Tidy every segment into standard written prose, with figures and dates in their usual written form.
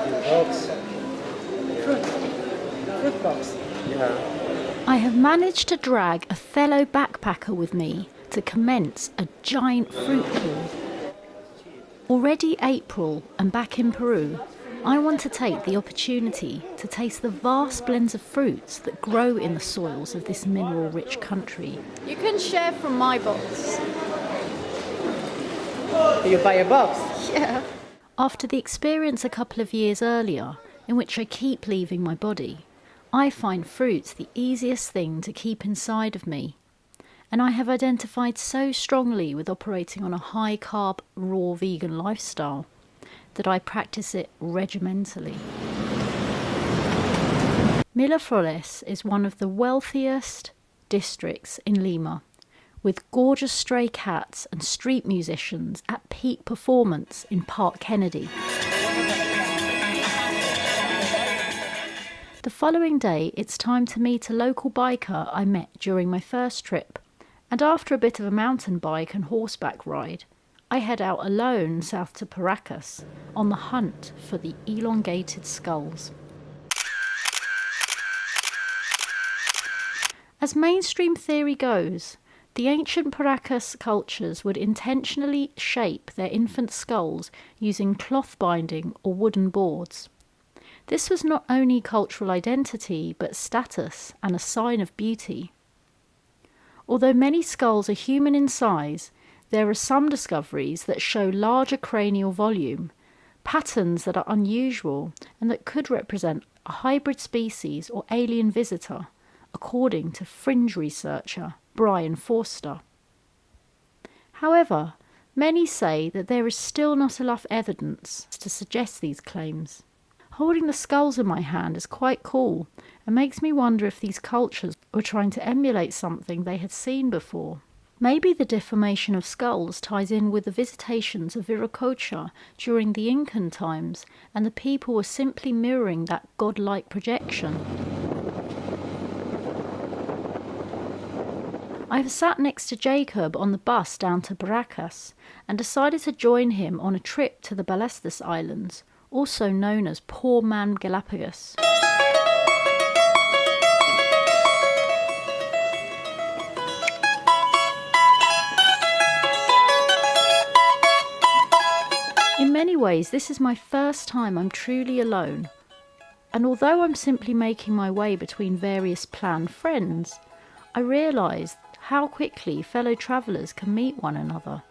Box. Fruit box. Yeah. I have managed to drag a fellow backpacker with me to commence a giant fruit tour. Already April and back in Peru, I want to take the opportunity to taste the vast blends of fruits that grow in the soils of this mineral-rich country. You can share from my box. You buy a box? Yeah. After the experience a couple of years earlier, in which I keep leaving my body, I find fruits the easiest thing to keep inside of me. And I have identified so strongly with operating on a high-carb, raw vegan lifestyle that I practice it regimentally. Miraflores is one of the wealthiest districts in Lima, with gorgeous stray cats and street musicians at peak performance in Park Kennedy. The following day, it's time to meet a local biker I met during my first trip, and after a bit of a mountain bike and horseback ride, I head out alone south to Paracas on the hunt for the elongated skulls. As mainstream theory goes, the ancient Paracas cultures would intentionally shape their infant skulls using cloth binding or wooden boards. This was not only cultural identity, but status and a sign of beauty. Although many skulls are human in size, there are some discoveries that show larger cranial volume, patterns that are unusual and that could represent a hybrid species or alien visitor, according to fringe researcher Brian Forster. However, many say that there is still not enough evidence to suggest these claims. Holding the skulls in my hand is quite cool and makes me wonder if these cultures were trying to emulate something they had seen before. Maybe the deformation of skulls ties in with the visitations of Viracocha during the Incan times, and the people were simply mirroring that godlike projection. I've sat next to Jacob on the bus down to Paracas and decided to join him on a trip to the Ballestas Islands, also known as Poor Man Galapagos. In many ways, this is my first time I'm truly alone, and although I'm simply making my way between various planned friends, I realise how quickly fellow travellers can meet one another,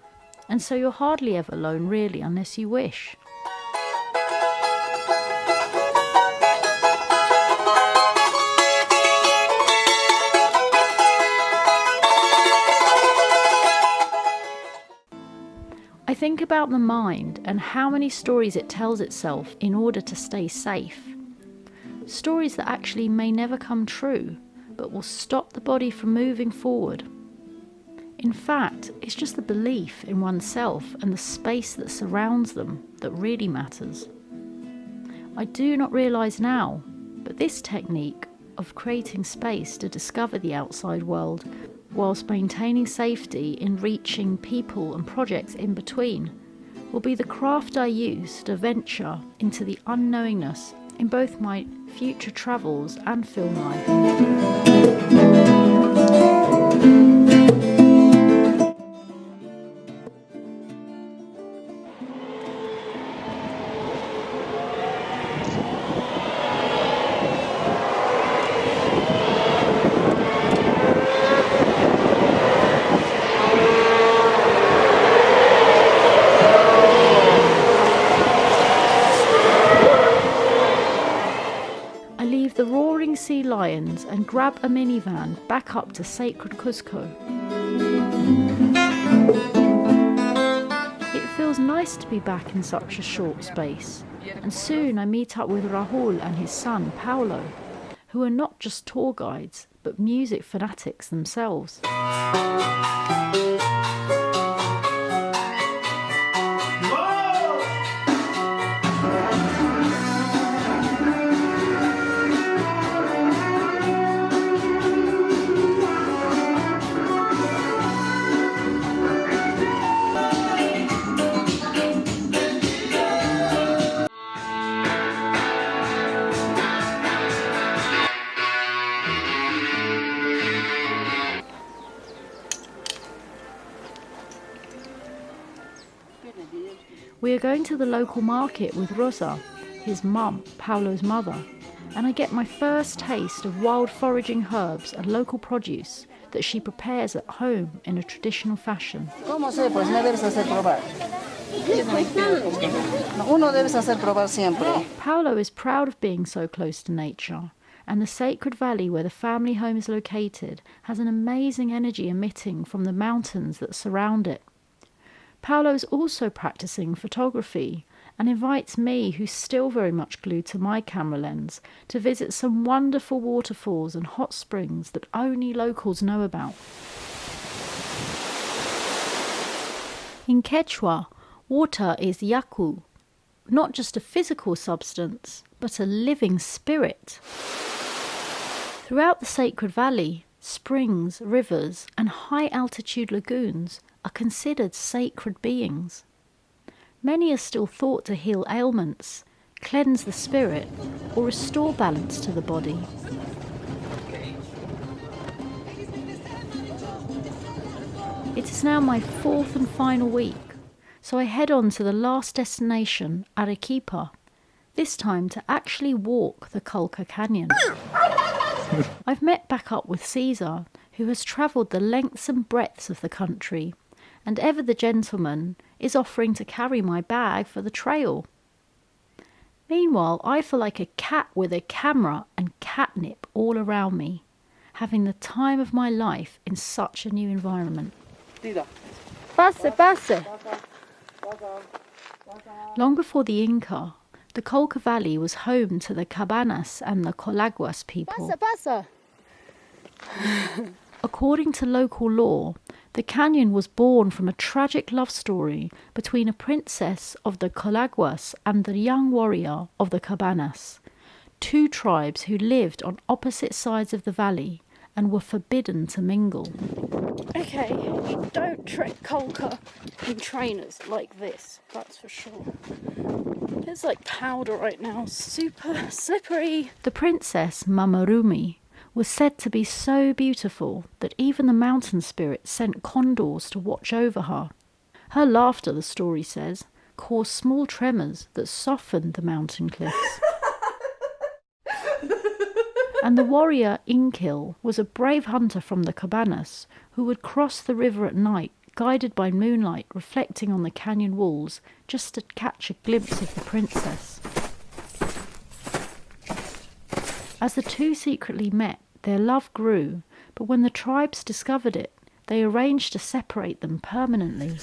and so you're hardly ever alone really unless you wish. I think about the mind and how many stories it tells itself in order to stay safe. Stories that actually may never come true, but will stop the body from moving forward. In fact, it's just the belief in oneself and the space that surrounds them that really matters. I do not realise now, but this technique of creating space to discover the outside world whilst maintaining safety in reaching people and projects in between will be the craft I use to venture into the unknowingness in both my future travels and film life. The roaring sea lions and grab a minivan back up to sacred Cusco. It feels nice to be back in such a short space, and soon I meet up with Rahul and his son Paulo, who are not just tour guides but music fanatics themselves. going to the local market with Rosa, his mum, Paolo's mother, and I get my first taste of wild foraging herbs and local produce that she prepares at home in a traditional fashion. ¿Cómo sé? Pues me debes hacer probar. Uno debes hacer probar siempre. Paolo is proud of being so close to nature, and the sacred valley where the family home is located has an amazing energy emitting from the mountains that surround it. Paolo is also practicing photography and invites me, who's still very much glued to my camera lens, to visit some wonderful waterfalls and hot springs that only locals know about. In Quechua, water is yaku, not just a physical substance, but a living spirit. Throughout the sacred valley, springs, rivers, and high-altitude lagoons are considered sacred beings. Many are still thought to heal ailments, cleanse the spirit, or restore balance to the body. It is now my fourth and final week, so I head on to the last destination, Arequipa, this time to actually walk the Colca Canyon. I've met back up with Caesar, who has travelled the lengths and breadths of the country, and ever the gentleman is offering to carry my bag for the trail. Meanwhile, I feel like a cat with a camera and catnip all around me, having the time of my life in such a new environment. Pase. Long before the Inca, the Colca Valley was home to the Cabanas and the Colaguas people. Pasa. According to local law, the canyon was born from a tragic love story between a princess of the Colaguas and the young warrior of the Cabanas, two tribes who lived on opposite sides of the valley and were forbidden to mingle. Okay, you don't trick Colca in trainers like this, that's for sure. It's like powder right now, super slippery. The princess Mamarumi was said to be so beautiful that even the mountain spirit sent condors to watch over her. Her laughter, the story says, caused small tremors that softened the mountain cliffs. And the warrior Inkil was a brave hunter from the Cabanas who would cross the river at night, guided by moonlight reflecting on the canyon walls, just to catch a glimpse of the princess. As the two secretly met, their love grew, but when the tribes discovered it, they arranged to separate them permanently.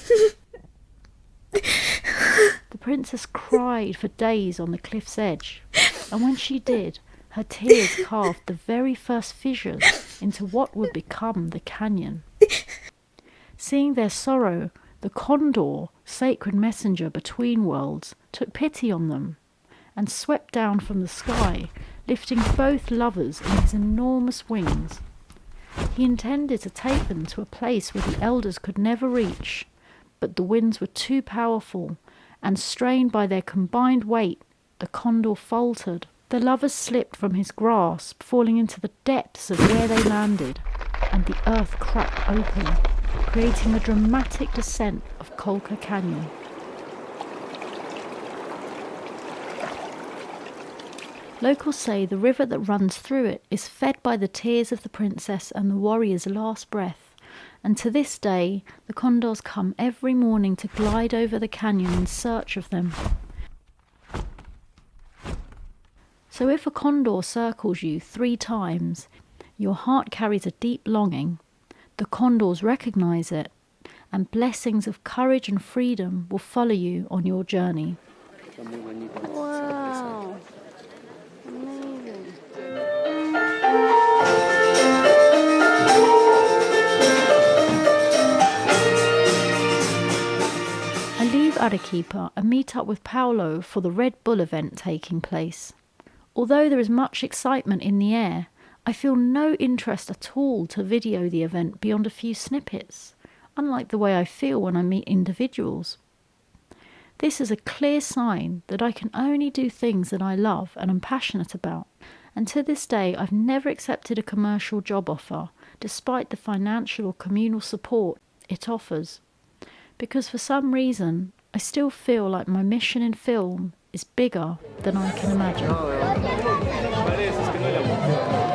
The princess cried for days on the cliff's edge, and when she did, her tears carved the very first fissures into what would become the canyon. Seeing their sorrow, the condor, sacred messenger between worlds, took pity on them and swept down from the sky, lifting both lovers in his enormous wings. He intended to take them to a place where the elders could never reach, but the winds were too powerful, and strained by their combined weight, the condor faltered. The lovers slipped from his grasp, falling into the depths of where they landed, and the earth cracked open, creating a dramatic descent of Colca Canyon. Locals say the river that runs through it is fed by the tears of the princess and the warrior's last breath, and to this day the condors come every morning to glide over the canyon in search of them. So if a condor circles you 3 times, your heart carries a deep longing, the condors recognise it, and blessings of courage and freedom will follow you on your journey. Wow. Amazing. I leave Arequipa and meet up with Paolo for the Red Bull event taking place. Although there is much excitement in the air, I feel no interest at all to video the event beyond a few snippets, unlike the way I feel when I meet individuals. This is a clear sign that I can only do things that I love and am passionate about, and to this day I've never accepted a commercial job offer, despite the financial or communal support it offers, because for some reason I still feel like my mission in film is bigger than I can imagine. No, ¿cuál es? Es que no la busqué.